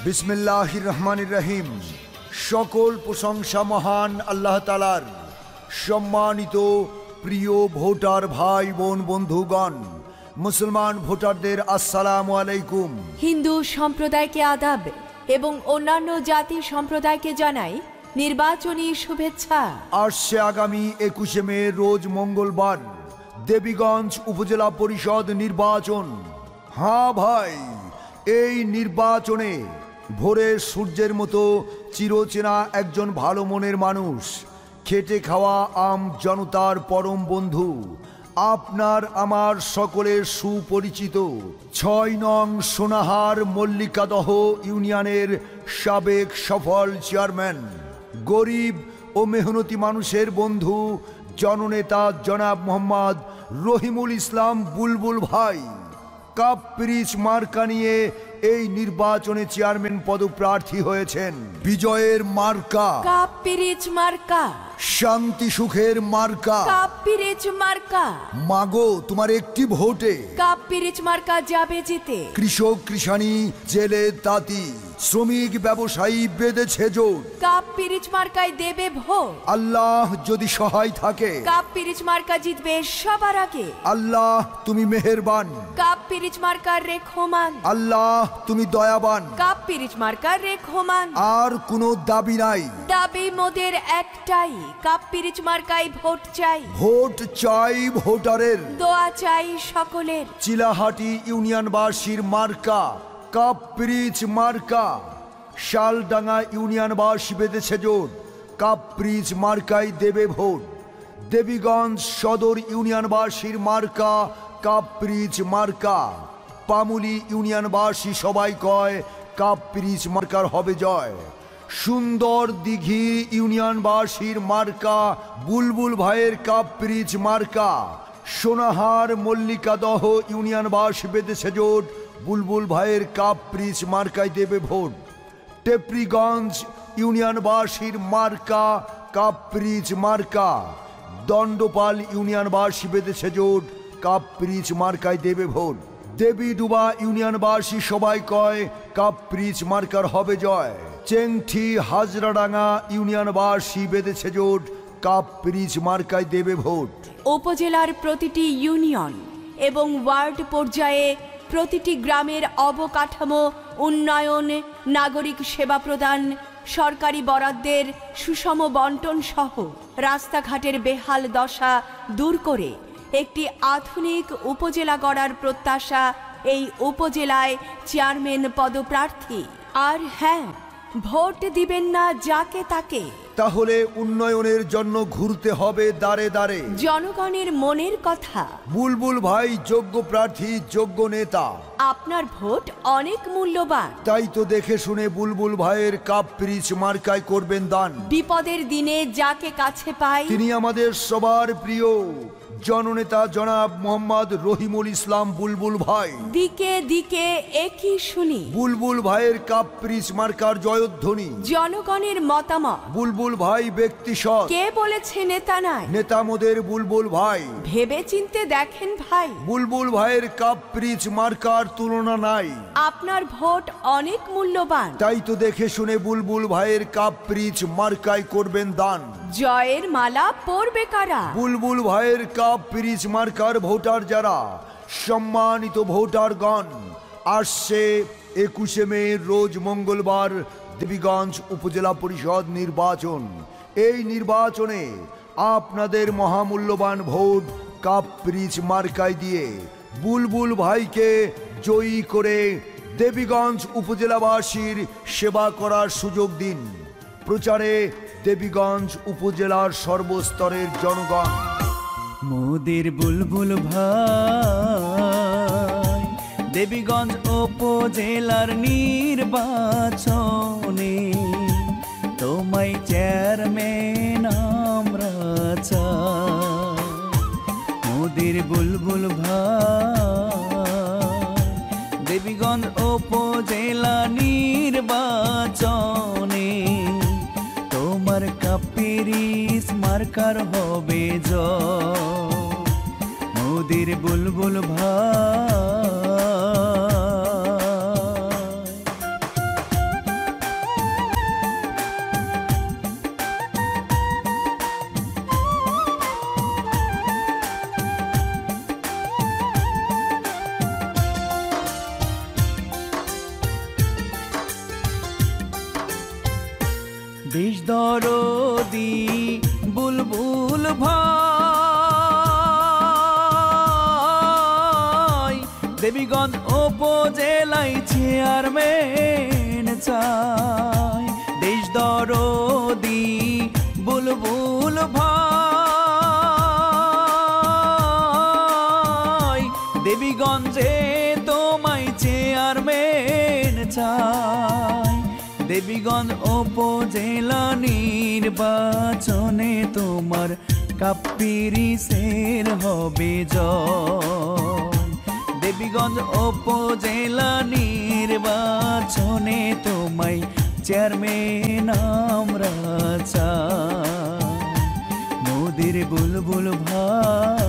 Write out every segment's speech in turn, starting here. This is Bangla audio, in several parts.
বিসমিল্লাহির রহমানির রহিম। সকল প্রশংসা মহান আল্লাহ তাআলার। সম্মানিত প্রিয় ভোটার ভাই বোন বন্ধুগণ, মুসলমান ভোটারদের আসসালামু আলাইকুম। হিন্দু সম্প্রদায়কে আদাব এবং অন্যান্য জাতি সম্প্রদায়কে জানাই নির্বাচনী শুভেচ্ছা। আসছে আগামী 21 মে রোজ মঙ্গলবার দেবীগঞ্জ উপজেলা পরিষদ নির্বাচন। হ্যাঁ ভাই, এই নির্বাচনে ভোরের সূর্যের মতো চিরচেনা একজন ভালো মনের মানুষ, খেটে খাওয়া আম জনতার পরম বন্ধু, আপনার আমার সকলের সুপরিচিত ৬ নং সোনাহার মল্লিকাদহ ইউনিয়নের সাবেক সফল চেয়ারম্যান, গরিব ও মেহনতি মানুষের বন্ধু, জননেতা জনাব মোহাম্মদ রহিমুল ইসলাম বুলবুল ভাই কাপ পিরিচ মার্কা নিয়ে এই নির্বাচনে চেয়ারম্যান পদপ্রার্থী হয়েছেন। বিজয়ের মার্কা কাপ পিরিচ মার্কা, শান্তি সুখের মার্কা কাপ পিরিচ মার্কা। মাগো, তোমার একটি ভোটে কাপ পিরিচ মার্কা যাবে জিতে। কৃষক কৃষানি, জেলে তাঁতি, শ্রমিক ব্যবসায়ী বেঁধেছে জোট। কাপ পিরিচ মার্কায় দেবে ভোট। আল্লাহ যদি সহায় থাকে, কাপ পিরিচ মার্কা জিতবে সবার আগে। আল্লাহ তুমি মেহেরবান, কাপ পিরিচ মার্কার রেখমান। আল্লাহ তুমি দয়াবান। Cup পিরিচ marker রেখমান। আর কোনো দাবি নাই, দাবি মোদের একটাই, কাপ পিরিচ মার্কায় ভোট চাই। ভোট চাই ভোটারের, দোয়া চাই সকলের। চিলাহাটি ইউনিয়নবাসীর মার্কা কাপ পিরিচ মার্কা। শালডাঙ্গা ইউনিয়নবাসী বেঁধেছে জোট, কাপ পিরিচ মার্কায় দেবে ভোট। দেবীগঞ্জ সদর ইউনিয়নবাসীর মার্কা কাপ পিরিচ মার্কা। পামুলি ইউনিয়নবাসী সবাই কয় কাপ পিরিচ মার্কার হবে জয়। সুন্দর দিঘি ইউনিয়নবাসীর মার্কা বুলবুল ভাইয়ের কাপ পিরিচ মার্কা। সোনাহার মল্লিকাদহ ইউনিয়নবাসী বেঁধেছে জোট, বুলবুল ভাইয়ের কাপ পিরিচ মার্কায় দেবে ভোট। টেপরিগঞ্জ ইউনিয়নবাসীর মার্কা কাপ পিরিচ মার্কা। দণ্ডপাল ইউনিয়নবাসী বেঁধেছে জোট, কাপ পিরিচ মার্কায় দেবে ভোট। দেবীডুবা ইউনিয়নবাসী সবাই কয় কাপ পিরিচ মার্কার হবে জয়। চেংঠি হাজরাডাঙ্গা ইউনিয়নবাসী বেঁধেছে জোট, কাপ পিরিচ মার্কায় দেবে ভোট। উপজেলার প্রতিটি ইউনিয়ন এবং ওয়ার্ড পর্যায়ে প্রতিটি গ্রামের অবকাঠামো উন্নয়ন, নাগরিক সেবা প্রদান, সরকারি বরাদ্দের সুষম বন্টন সহ রাস্তাঘাটের বেহাল দশা দূর করে একটি আধুনিক উপজেলা গড়ার প্রত্যাশা এই উপজেলায় চেয়ারম্যান পদপ্রার্থী। আর হ্যাঁ, ভোট দিবেন না যাকে তাকে, তাহলে উন্নয়নের জন্য ঘুরতে হবে দাঁড়ে দাঁড়ে। জনগণের মনের কথা। বুলবুল ভাই যোগ্য প্রার্থী, যোগ্য নেতা। আপনার ভোট অনেক মূল্যবান, তাই তো দেখে শুনে বুলবুল ভাইয়ের কাপ পিরিচ মার্কায় করবেন দান। বিপদের দিনে যাকে কাছে পাই তিনি আমাদের সবার প্রিয় জননেতা জনাব মোহাম্মদ রহিমুল ইসলাম বুলবুল ভাই। দিকে দিকে একই শুনি বুলবুল ভাইয়ের কাপ পিরিচ মার্কার জয়ধ্বনি। জনগণের মতামত। বুলবুল ভাই ব্যক্তি সৎ, কে বলেছে নেতা নাই? নেতা মোদের বুলবুল ভাই। ভেবে চিনতে দেখেন ভাই, বুলবুল ভাইয়ের কাপ পিরিচ মার্কার তুলনা নাই। আপনার ভোট অনেক মূল্যবান, তাই তো দেখে শুনে বুলবুল ভাইয়ের কাপ পিরিচ মার্কায় করবেন দান। জয়ের মালা পরবে কারা? বুলবুল ভাইয়ের কাপ পিরিচ মার্কার ভোটার যারা, সম্মানিত ভোটারগণ, আসছে 21 মে রোজ মঙ্গলবার দেবীগঞ্জ উপজেলা পরিষদ নির্বাচন। এই নির্বাচনে আপনাদের মহামূল্যবান ভোট কাপ পিরিচ মার্কায় দিয়ে বুলবুল ভাইকে জয়ী করে দেবীগঞ্জ উপজেলাবাসীর সেবা করার সুযোগ দিন। প্রচারে দেবীগঞ্জ উপজেলার সর্বস্তরের জনগণ। মোদের বুলবুল ভাই দেবীগঞ্জ উপজেলার নির্বাচনে তোমায় চেয়ারম্যান আমরা চাই। মোদের বুলবুল ভাই দেবীগঞ্জ উপজেলা নির্বাচনে তোমার কাপ পিরিচ মার্কার হবে জয়। মোদের বুলবুল ভাই দেশ দরদি বুলবুল ভাই, দেবীগঞ্জ উপজেলায় চেয়ারম্যান চাই। দেশ দরদি বুলবুল ভাই, দেবীগঞ্জে তোমায় চেয়ারম্যান চাই। দেবীগঞ্জ উপজেলা নির্বাচনে তোমার কাপ্পিরিসের হবে জয়। দেবীগঞ্জ উপজেলা নির্বাচনে তোমায় চেয়ারম্যান আমরা চাই। মোদের বুলবুল ভাই।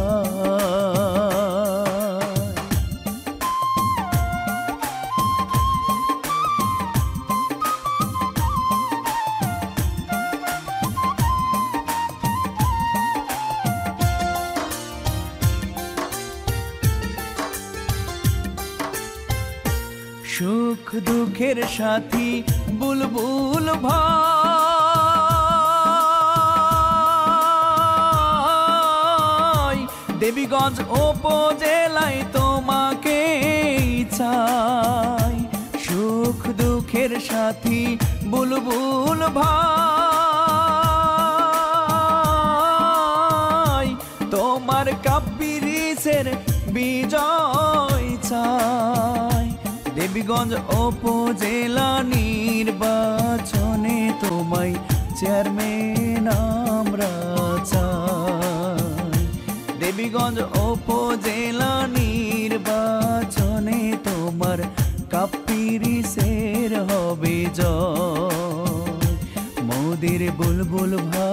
সুখ দুঃখের সাথী বুলবুল ভাই, দেবীগঞ্জ উপজেলায় তোমাকে চাই। সুখ দুঃখের সাথী বুলবুল ভাই, তোমার কাপ্পিরিসের বিজয় চাই। দেবীগঞ্জ উপজেলা নির্বাচনে তোমায় চেয়ারম্যান আমরা চাই। দেবীগঞ্জ উপজেলা নির্বাচনে তোমার কাপ্পিরিসের হবে জয়। মোদের বুলবুল ভাই।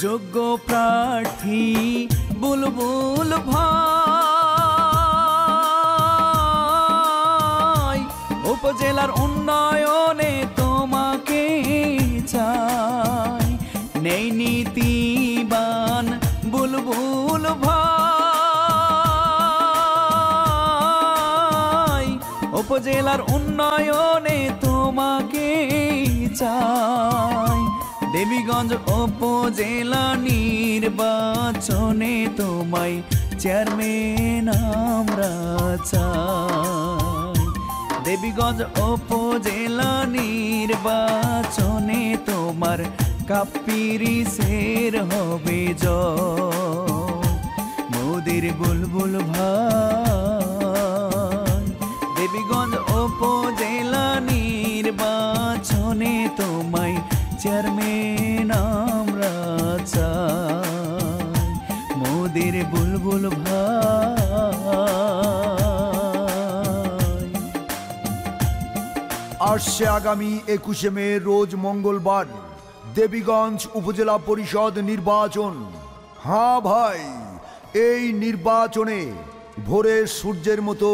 যোগ্য প্রার্থী বুলবুল ভাই, উপজেলার উন্নয়নে তোমাকে চাই। নেই নীতিবান বুলবুল ভাই, উপজেলার উন্নয়নে তোমাকে চাই। দেবীগঞ্জ উপজেলা নির্বাচনে তোমায় চেয়ারম্যান আমরা চাই। দেবীগঞ্জ উপজেলা নির্বাচনে তোমার কাপ্পিরিসের হবে জয়। মোদের বুলবুল ভাই। দেবীগঞ্জ উপজেলা নির্বাচনে তোমায় চেয়ারম্যান আমরা চাই। মোদের বুলবুল ভাই। আসছে আগামী 21শে মে রোজ মঙ্গলবার দেবীগঞ্জ উপজেলা পরিষদ নির্বাচন। হ্যাঁ ভাই, এই নির্বাচনে ভোরের সূর্যের মতো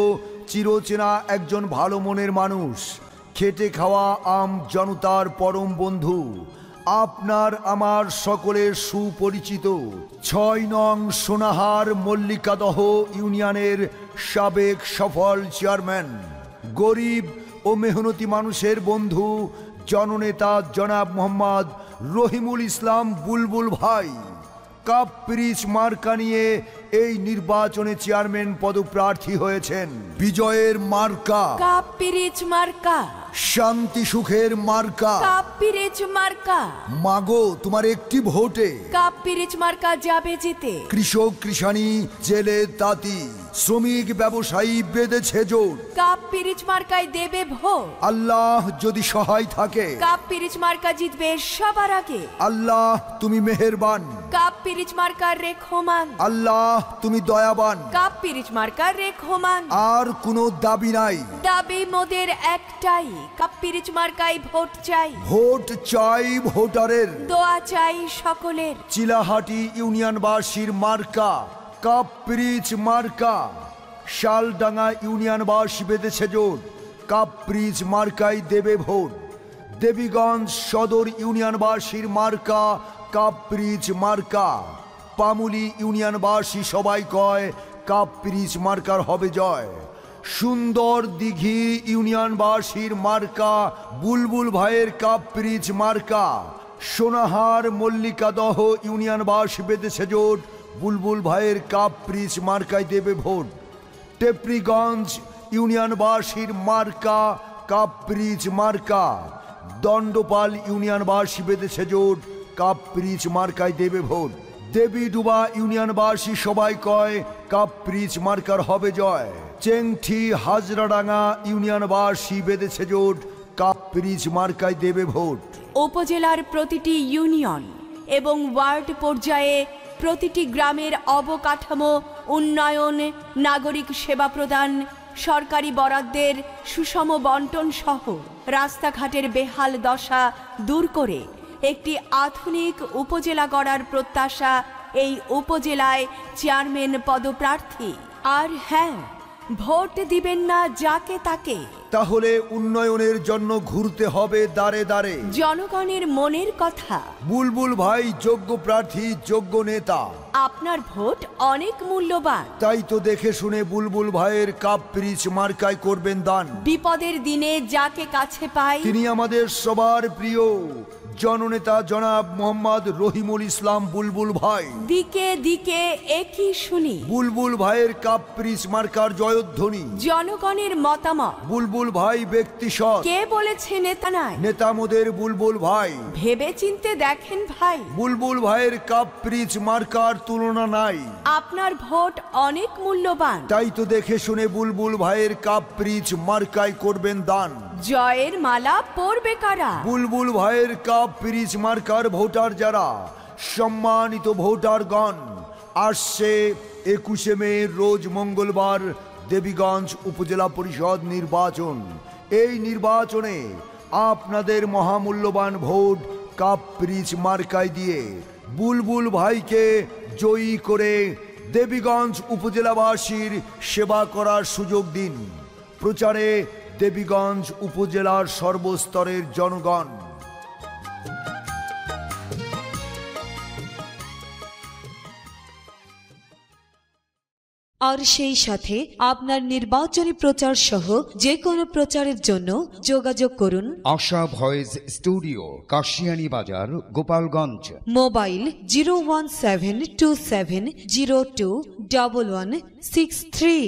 চিরচেনা একজন ভালো মনের মানুষ, খেটে খাওয়া আম জনতার পরম বন্ধু, আপনার আমার সকলের সুপরিচিত ৬ নং সোনাহার মল্লিকাদহ ইউনিয়নের সাবেক সফল চেয়ারম্যান, গরিব ও মেহনতি মানুষের বন্ধু, জননেতা জনাব মোহাম্মদ রহিমুল ইসলাম বুলবুল ভাই কাপ্পিরিচ মার্কা নিয়ে এই নির্বাচনে চেয়ারম্যান পদপ্রার্থী হয়েছেন। বিজয়ের মার্কা কাপ্পিরিচ মার্কা, শান্তি সুখের মার্কা কাপ্পিরিচ মার্কা। মাগো তোমার একটি ভোটে কাপ্পিরিচ মার্কা যাবে জিতে। কৃষক কৃষানি জেলে তাঁতি শ্রমিক ব্যবসায়ী বেঁধেছে জোর। কাপ্পিরিচ মার্কায় দেবে ভোট। আল্লাহ যদি সহায় থাকে কাপ্পিরিচ মার্কা জিতবে সবার আগে। আল্লাহ তুমি মেহেরবান। কাপ্পিরিচ মার্কার রেখমান। আল্লাহ তুমি দয়াবান। কাপ্পিরিচ মার্কার রেখমান। আর কোনো দাবি নাই, দাবি মোদের একটাই, কাপ্পিরিচ মার্কায় ভোট চাই। ভোট চাই ভোটারের, দোয়া চাই সকলের। চিলাহাটি ইউনিয়নবাসীর মার্কা কাপ্পিরিচ মার্কা। শালডাঙ্গা ইউনিয়নবাসী বেঁধেছে জোট কাপ্রিচ মার্কাই দেবে ভোট। দেবীগঞ্জ সদর ইউনিয়নবাসীর মার্কা কাপ্রিচ মার্কা। পামুলি ইউনিয়নবাসী সবাই কয় কাপ্রিচ মার্কার হবে জয়। সুন্দর দিঘি ইউনিয়নবাসীর মার্কা বুলবুল ভাইয়ের কাপ্রিচ মার্কা। সোনাহার মল্লিকাদহ ইউনিয়নবাসী বেঁধেছে জোট, বুলবুল ভাইয়ের কাপ্রিচ মার্কায় দেবে ভোট। টেপরিগঞ্জ ইউনিয়নবাসীর মার্কা কাপ্রিচ মার্কা। দণ্ডপাল ইউনিয়নবাসী বেঁধেছে জোট, কাপ্রিচ মার্কায় দেবে ভোট। দেবীডুবা ইউনিয়নবাসী সবাই কয় কাপ্রিচ মার্কার হবে জয়। চেংঠি হাজরাডাঙ্গা ইউনিয়নবাসী বেঁধেছে জোট, কাপ্রিচ মার্কায় দেবে ভোট। উপজেলার প্রতিটি ইউনিয়ন এবং ওয়ার্ড পর্যায়ে প্রতিটি গ্রামের অবকাঠামো উন্নয়ন, নাগরিক সেবা প্রদান, সরকারি বরাদ্দের সুষম বন্টন সহ রাস্তাঘাটের বেহাল দশা দূর করে একটি আধুনিক উপজেলা গড়ার প্রত্যাশা এই উপজেলায় চেয়ারম্যান পদপ্রার্থী। আর হ্যাঁ, ভোট দিবেন না যাকে তাকে, তাহলে উন্নয়নের জন্য ঘুরতে হবে দাঁড়ে দাঁড়ে। জনগণের মনের কথা। বুলবুল ভাই যোগ্য প্রার্থী, যোগ্য নেতা। আপনার ভোট অনেক মূল্যবান, তাই তো দেখে শুনে বুলবুল ভাইয়ের কাপ্রিচ মার্কায় করবেন দান। বিপদের দিনে যাকে কাছে পাই তিনি আমাদের সবার প্রিয় জননেতা জনাব মোহাম্মদ রহিমুল ইসলাম বুলবুল ভাই। দিকে দিকে একই শুনি বুলবুল ভাইয়ের কাপ্রিচ মার্কার জয়ধ্বনি। জনগণের মতামত। বুলবুল ভাই ব্যক্তি সৎ, কে বলেছে নেতা নাই? নেতা মোদের বুলবুল ভাই। ভেবে চিনতে দেখেন ভাই, বুলবুল ভাইয়ের কাপ্রিচ মার্কার তুলনা নাই। আপনার ভোট অনেক মূল্যবান, তাই তো দেখে শুনে বুলবুল ভাইয়ের কাপ্রিচ মার্কায় করবেন দান। জয়ের মালা পরবে কারা? বুলবুল ভাইয়ের কাপ্রিচ মার্কার ভোটার যারা, সম্মানিত ভোটারগণ, আসছে 21শে মে রোজ মঙ্গলবার দেবীগঞ্জ উপজেলা পরিষদ নির্বাচন। এই নির্বাচনে আপনাদের মহামূল্যবান ভোট কাপ্রিচ মার্কায় দিয়ে বুলবুল ভাইকে জয়ী করে দেবীগঞ্জ উপজেলাবাসীর সেবা করার সুযোগ দিন। প্রচারে দেবীগঞ্জ উপজেলার সর্বস্তরের জনগণ। আর সেই সাথে আপনার নির্বাচনী প্রচার সহ যে কোনো প্রচারের জন্য যোগাযোগ করুন আশা ভয়েস স্টুডিও, কাশিয়ানী বাজার, গোপালগঞ্জ। মোবাইল 01727021163।